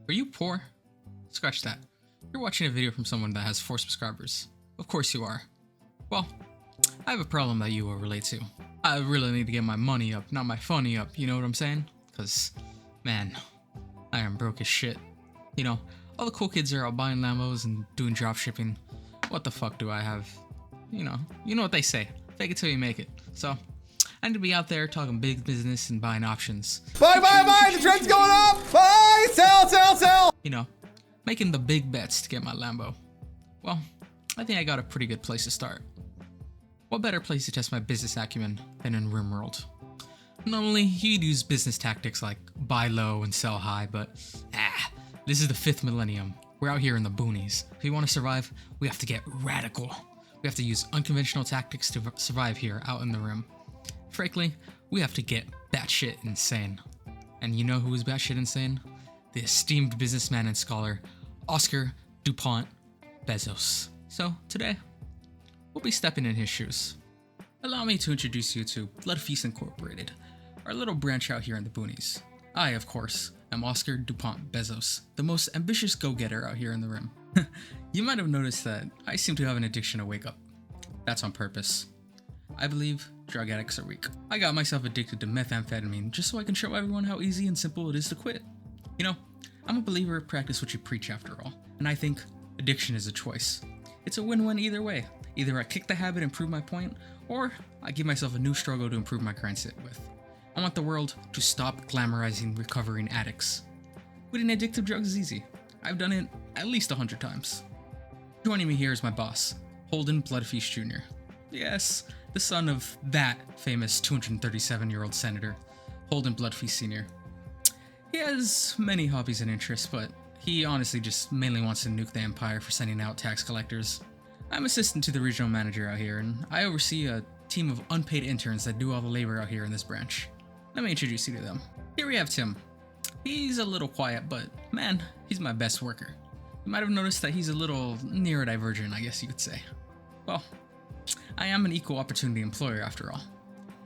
Are you poor? Scratch that. You're watching a video from someone that has 4 subscribers. Of course you are. Well, I have a problem that you will relate to. I really need to get my money up, not my funny up, you know what I'm saying? Cause, man, I am broke as shit. You know, all the cool kids are out buying Lambos and doing drop shipping. What the fuck do I have? You know what they say. Fake it till you make it. So, I need to be out there talking big business and buying options. Buy, the trend's going up! Buy, sell! You know, making the big bets to get my Lambo. Well, I think I got a pretty good place to start. What better place to test my business acumen than in RimWorld? Normally, you'd use business tactics like buy low and sell high, but this is the 5th millennium. We're out here in the boonies. If we want to survive, we have to get radical. We have to use unconventional tactics to survive here out in the Rim. Frankly, we have to get batshit insane. And you know who is batshit insane? The esteemed businessman and scholar, Ozker DuPont Bezos. So today, we'll be stepping in his shoes. Allow me to introduce you to Blood Feast Incorporated, our little branch out here in the boonies. I, of course, am Ozker DuPont Bezos, the most ambitious go-getter out here in the Rim. You might have noticed that I seem to have an addiction to wake up. That's on purpose. I believe drug addicts are weak. I got myself addicted to methamphetamine just so I can show everyone how easy and simple it is to quit. You know, I'm a believer of practice what you preach after all, and I think addiction is a choice. It's a win-win either way. Either I kick the habit and prove my point, or I give myself a new struggle to improve my current state with. I want the world to stop glamorizing recovering addicts. Quitting addictive drugs is easy. I've done it at least 100 times. Joining me here is my boss, Holden Bloodfeast Jr. Yes, the son of that famous 237-year-old senator, Holden Bloodfeast Sr. He has many hobbies and interests, but he honestly just mainly wants to nuke the empire for sending out tax collectors. I'm assistant to the regional manager out here, and I oversee a team of unpaid interns that do all the labor out here in this branch. Let me introduce you to them. Here we have Tim. He's a little quiet, but man, he's my best worker. You might have noticed that he's a little neurodivergent, I guess you could say. Well, I am an equal opportunity employer after all.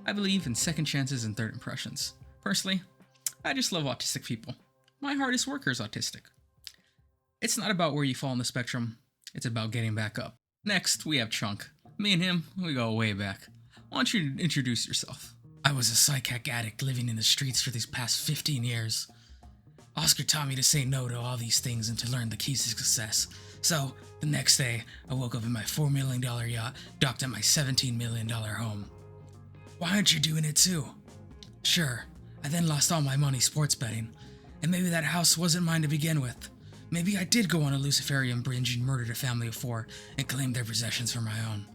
I believe in second chances and third impressions. Personally, I just love autistic people. My hardest worker is autistic. It's not about where you fall on the spectrum, it's about getting back up. Next, we have Chunk. Me and him, we go way back. Why don't you introduce yourself? I was a psychic addict living in the streets for these past 15 years. Ozker taught me to say no to all these things and to learn the keys to success. So, the next day, I woke up in my $4 million yacht, docked at my $17 million home. Why aren't you doing it too? Sure, I then lost all my money sports betting, and maybe that house wasn't mine to begin with. Maybe I did go on a Luciferian binge and murdered a family of 4 and claimed their possessions for my own.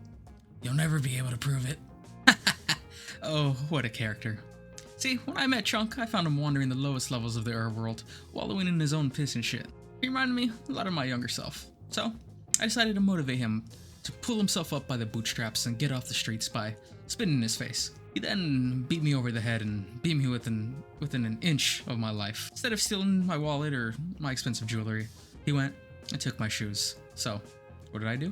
You'll never be able to prove it. Oh, what a character. See, when I met Chunk, I found him wandering the lowest levels of the world, wallowing in his own piss and shit. He reminded me a lot of my younger self. So, I decided to motivate him to pull himself up by the bootstraps and get off the streets by spitting in his face. He then beat me over the head and beat me within an inch of my life. Instead of stealing my wallet or my expensive jewelry, he went and took my shoes. So, what did I do?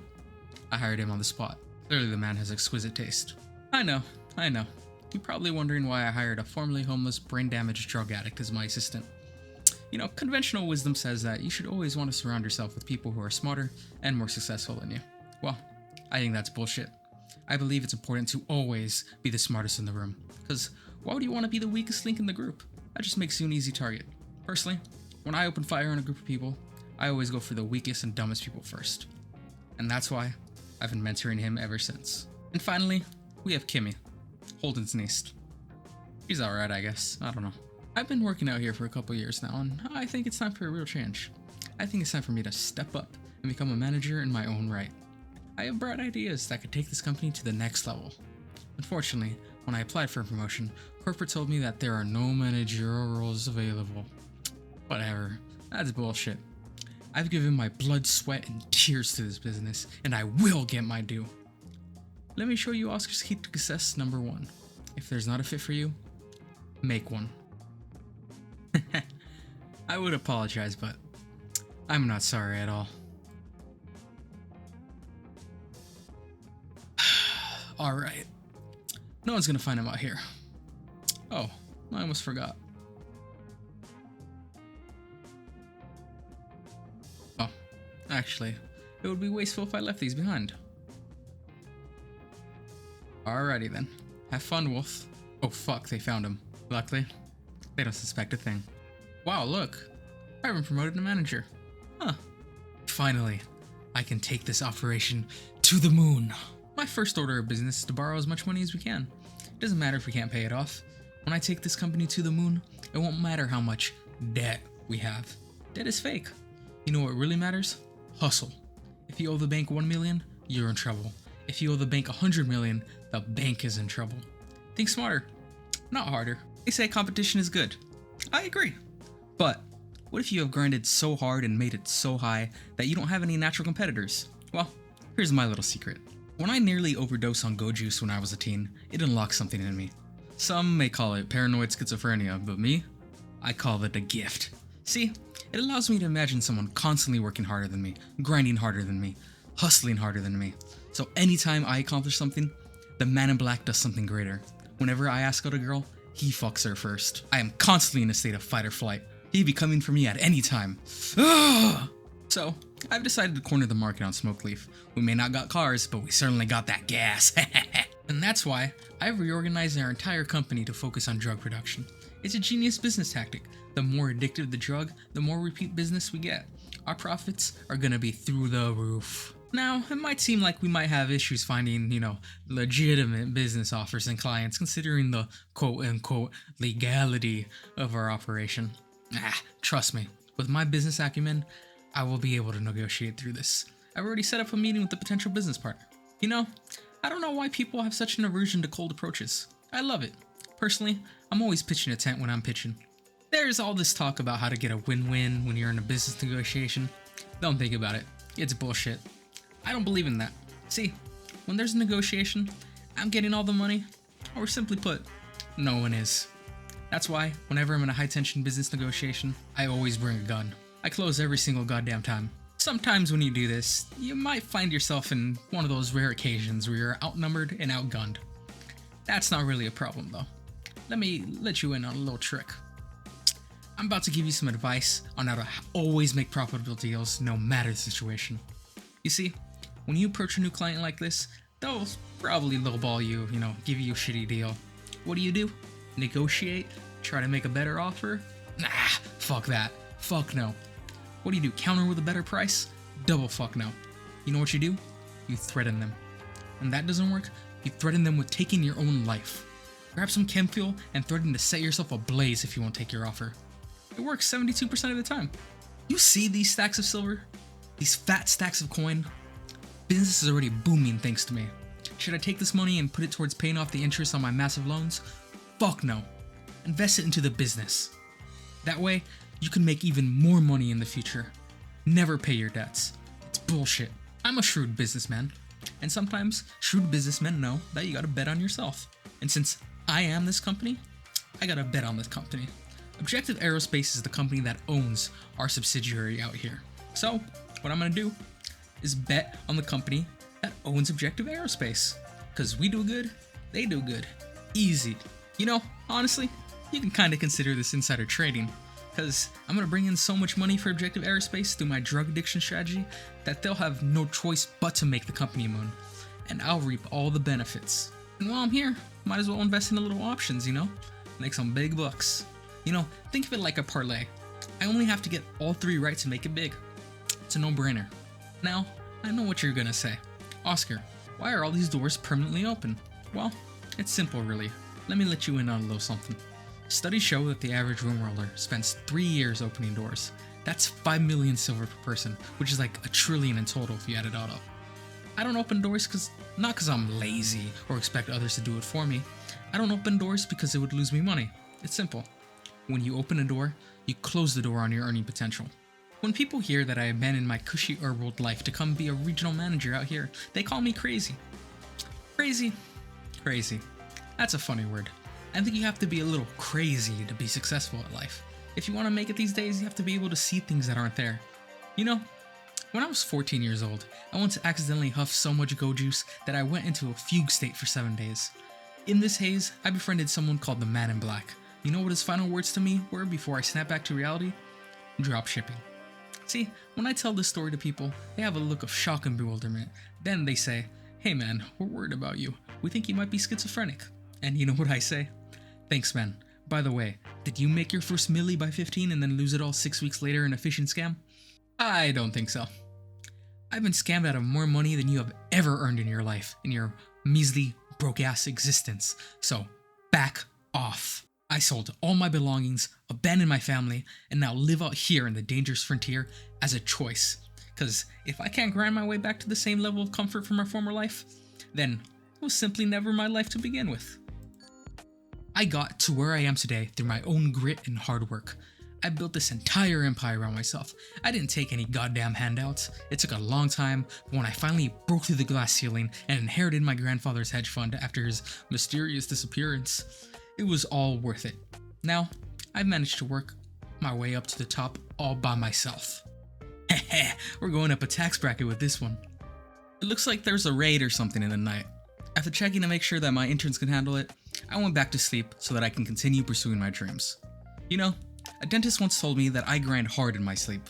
I hired him on the spot. Clearly the man has exquisite taste. I know. You're probably wondering why I hired a formerly homeless, brain-damaged drug addict as my assistant. You know, conventional wisdom says that you should always want to surround yourself with people who are smarter and more successful than you. Well, I think that's bullshit. I believe it's important to always be the smartest in the room, because why would you want to be the weakest link in the group? That just makes you an easy target. Personally, when I open fire on a group of people, I always go for the weakest and dumbest people first. And that's why I've been mentoring him ever since. And finally, we have Kimmy, Holden's niece. She's alright, I guess. I don't know. I've been working out here for a couple years now, and I think it's time for a real change. I think it's time for me to step up and become a manager in my own right. I have bright ideas that could take this company to the next level. Unfortunately, when I applied for a promotion, corporate told me that there are no managerial roles available. Whatever, that's bullshit. I've given my blood, sweat, and tears to this business, and I will get my due. Let me show you Ozker's key to success number 1. If there's not a fit for you, make one. I would apologize, but I'm not sorry at all. Alright. No one's gonna find him out here. Oh, I almost forgot. Actually, it would be wasteful if I left these behind. Alrighty then. Have fun, Wolf. Oh fuck, they found him. Luckily, they don't suspect a thing. Wow, look. I've been promoted to manager. Huh. Finally, I can take this operation to the moon. My first order of business is to borrow as much money as we can. It doesn't matter if we can't pay it off. When I take this company to the moon, it won't matter how much debt we have. Debt is fake. You know what really matters? Hustle. If you owe the bank 1 million, you're in trouble. If you owe the bank 100 million, the bank is in trouble. Think smarter, not harder. They say competition is good. I agree. But what if you have grinded so hard and made it so high that you don't have any natural competitors? Well, here's my little secret. When I nearly overdosed on Go Juice when I was a teen, it unlocked something in me. Some may call it paranoid schizophrenia, but me, I call it a gift. See, it allows me to imagine someone constantly working harder than me, grinding harder than me, hustling harder than me. So anytime I accomplish something, the man in black does something greater. Whenever I ask out a girl, he fucks her first. I am constantly in a state of fight or flight. He'd be coming for me at any time. Ugh! So, I've decided to corner the market on Smoke Leaf. We may not got cars, but we certainly got that gas. And that's why I've reorganized our entire company to focus on drug production. It's a genius business tactic. The more addictive the drug, the more repeat business we get. Our profits are gonna be through the roof. Now, it might seem like we might have issues finding, legitimate business offers and clients considering the quote-unquote legality of our operation. Trust me, with my business acumen, I will be able to negotiate through this. I've already set up a meeting with the potential business partner. I don't know why people have such an aversion to cold approaches. I love it. Personally, I'm always pitching a tent when I'm pitching. There's all this talk about how to get a win-win when you're in a business negotiation. Don't think about it. It's bullshit. I don't believe in that. See, when there's a negotiation, I'm getting all the money, or simply put, no one is. That's why, whenever I'm in a high-tension business negotiation, I always bring a gun. I close every single goddamn time. Sometimes when you do this, you might find yourself in one of those rare occasions where you're outnumbered and outgunned. That's not really a problem though. Let me let you in on a little trick. I'm about to give you some advice on how to always make profitable deals no matter the situation. You see, when you approach a new client like this, they'll probably lowball you, give you a shitty deal. What do? Negotiate? Try to make a better offer? Nah, fuck that. Fuck no. What do? Counter with a better price? Double fuck no. You know what you do? You threaten them. When that doesn't work, you threaten them with taking your own life. Grab some chem fuel and threaten to set yourself ablaze if you won't take your offer. It works 72% of the time. You see these stacks of silver? These fat stacks of coin? Business is already booming thanks to me. Should I take this money and put it towards paying off the interest on my massive loans? Fuck no. Invest it into the business. That way, you can make even more money in the future. Never pay your debts. It's bullshit. I'm a shrewd businessman, and sometimes shrewd businessmen know that you gotta bet on yourself. And since I am this company, I gotta bet on this company. Objective Aerospace is the company that owns our subsidiary out here. So, what I'm gonna do is bet on the company that owns Objective Aerospace. Cause we do good, they do good. Easy. Honestly, you can kinda consider this insider trading. Cause I'm gonna bring in so much money for Objective Aerospace through my drug addiction strategy that they'll have no choice but to make the company moon. And I'll reap all the benefits. And while I'm here, might as well invest in a little options, Make some big bucks. Think of it like a parlay. I only have to get all 3 right to make it big. It's a no-brainer. Now, I know what you're gonna say. Ozker, why are all these doors permanently open? Well, it's simple really. Let me let you in on a little something. Studies show that the average RimWorlder spends 3 years opening doors. That's 5 million silver per person, which is like $1 trillion in total if you add it all up. I don't open doors not because I'm lazy or expect others to do it for me. I don't open doors because it would lose me money. It's simple. When you open a door, you close the door on your earning potential. When people hear that I abandoned my cushy RimWorld life to come be a regional manager out here, they call me crazy. Crazy. That's a funny word. I think you have to be a little crazy to be successful at life. If you want to make it these days, you have to be able to see things that aren't there. When I was 14 years old, I once accidentally huffed so much Go Juice that I went into a fugue state for 7 days. In this haze, I befriended someone called the Man in Black. You know what his final words to me were before I snapped back to reality? Drop shipping. See, when I tell this story to people, they have a look of shock and bewilderment. Then they say, "Hey man, we're worried about you. We think you might be schizophrenic." And you know what I say? "Thanks man. By the way, did you make your first milli by 15 and then lose it all 6 weeks later in a phishing scam?" I don't think so. I've been scammed out of more money than you have ever earned in your life, in your measly, broke-ass existence. So, back off. I sold all my belongings, abandoned my family, and now live out here in the dangerous frontier as a choice. Because if I can't grind my way back to the same level of comfort from my former life, then it was simply never my life to begin with. I got to where I am today through my own grit and hard work. I built this entire empire around myself. I didn't take any goddamn handouts. It took a long time, but when I finally broke through the glass ceiling and inherited my grandfather's hedge fund after his mysterious disappearance, it was all worth it. Now, I've managed to work my way up to the top all by myself. Heh, we're going up a tax bracket with this one. It looks like there's a raid or something in the night. After checking to make sure that my interns can handle it, I went back to sleep so that I can continue pursuing my dreams. You know, a dentist once told me that I grind hard in my sleep.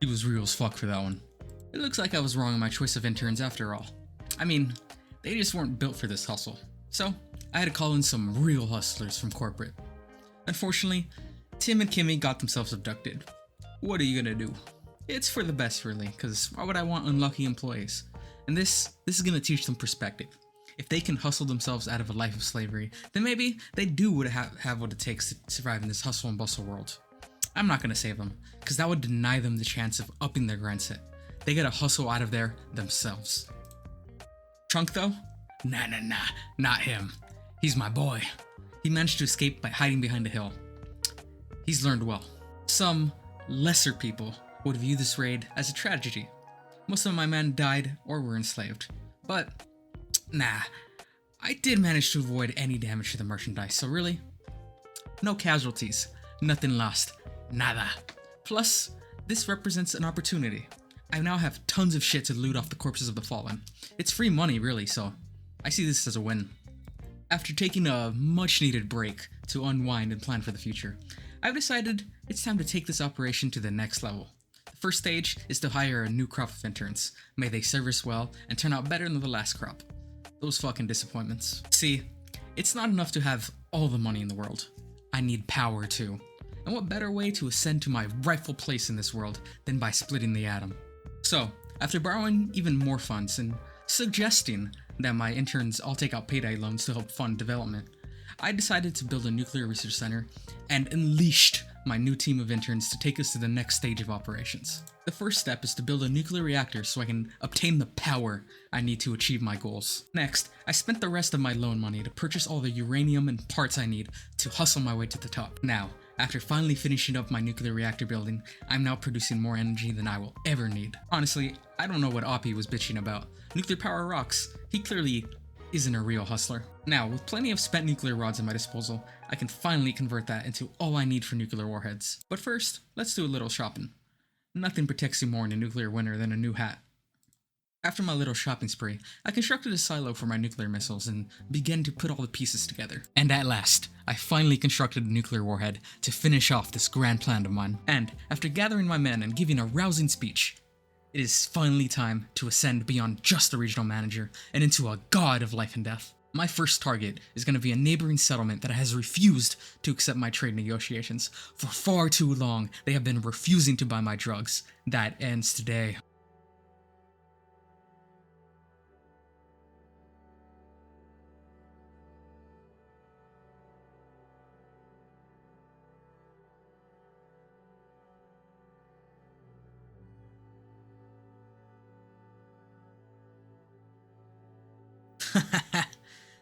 He was real as fuck for that one. It looks like I was wrong in my choice of interns after all. I mean, they just weren't built for this hustle. So, I had to call in some real hustlers from corporate. Unfortunately, Tim and Kimmy got themselves abducted. What are you gonna do? It's for the best really, cause why would I want unlucky employees? And this is gonna teach them perspective. If they can hustle themselves out of a life of slavery, then maybe they do have what it takes to survive in this hustle and bustle world. I'm not gonna save them, cause that would deny them the chance of upping their grind set. They gotta hustle out of there themselves. Trunk though? Nah, not him. He's my boy. He managed to escape by hiding behind a hill. He's learned well. Some lesser people would view this raid as a tragedy. Most of my men died or were enslaved. But, nah, I did manage to avoid any damage to the merchandise, so really, no casualties, nothing lost, nada. Plus, this represents an opportunity. I now have tons of shit to loot off the corpses of the fallen. It's free money really, so I see this as a win. After taking a much needed break to unwind and plan for the future, I've decided it's time to take this operation to the next level. The first stage is to hire a new crop of interns. May they serve us well and turn out better than the last crop. Those fucking disappointments. See, it's not enough to have all the money in the world. I need power too. And what better way to ascend to my rightful place in this world than by splitting the atom? So, after borrowing even more funds and suggesting that my interns all take out payday loans to help fund development, I decided to build a nuclear research center and unleashed my new team of interns to take us to the next stage of operations. The first step is to build a nuclear reactor so I can obtain the power I need to achieve my goals. Next, I spent the rest of my loan money to purchase all the uranium and parts I need to hustle my way to the top. Now, after finally finishing up my nuclear reactor building, I'm now producing more energy than I will ever need. Honestly, I don't know what Oppie was bitching about. Nuclear power rocks. He clearly isn't a real hustler. Now, with plenty of spent nuclear rods at my disposal, I can finally convert that into all I need for nuclear warheads. But first, let's do a little shopping. Nothing protects you more in a nuclear winter than a new hat. After my little shopping spree, I constructed a silo for my nuclear missiles and began to put all the pieces together. And at last, I finally constructed a nuclear warhead to finish off this grand plan of mine. And after gathering my men and giving a rousing speech, it is finally time to ascend beyond just a regional manager and into a god of life and death. My first target is going to be a neighboring settlement that has refused to accept my trade negotiations. For far too long, they have been refusing to buy my drugs. That ends today.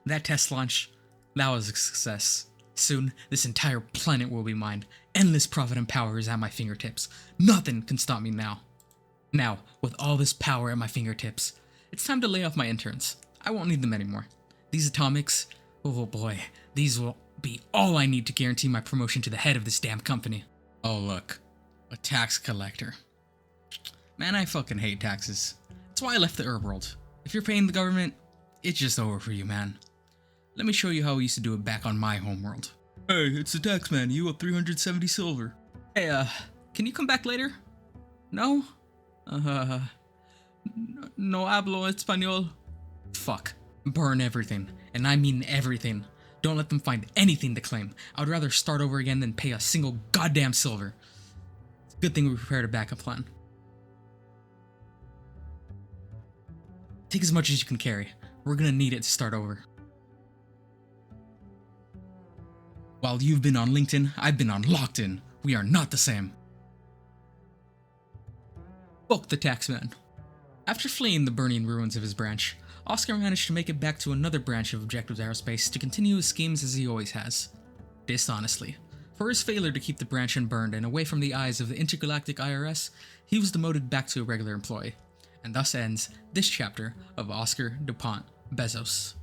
That test launch, that was a success. Soon, this entire planet will be mine. Endless profit and power is at my fingertips. Nothing can stop me now. Now, with all this power at my fingertips, it's time to lay off my interns. I won't need them anymore. These atomics, oh boy, these will be all I need to guarantee my promotion to the head of this damn company. Oh look, a tax collector. Man, I fucking hate taxes. That's why I left the RimWorld. If you're paying the government, it's just over for you, man. Let me show you how we used to do it back on my homeworld. Hey, it's the tax man. You owe 370 silver. Hey, can you come back later? No? No hablo español. Fuck. Burn everything. And I mean everything. Don't let them find anything to claim. I would rather start over again than pay a single goddamn silver. It's a good thing we prepared a backup plan. Take as much as you can carry. We're gonna need it to start over. While you've been on LinkedIn, I've been on Locked In. We are not the same. Fuck the taxman. After fleeing the burning ruins of his branch, Ozker managed to make it back to another branch of Objectives Aerospace to continue his schemes as he always has. Dishonestly. For his failure to keep the branch unburned and away from the eyes of the intergalactic IRS, he was demoted back to a regular employee. And thus ends this chapter of Ozker DuPont Bezos.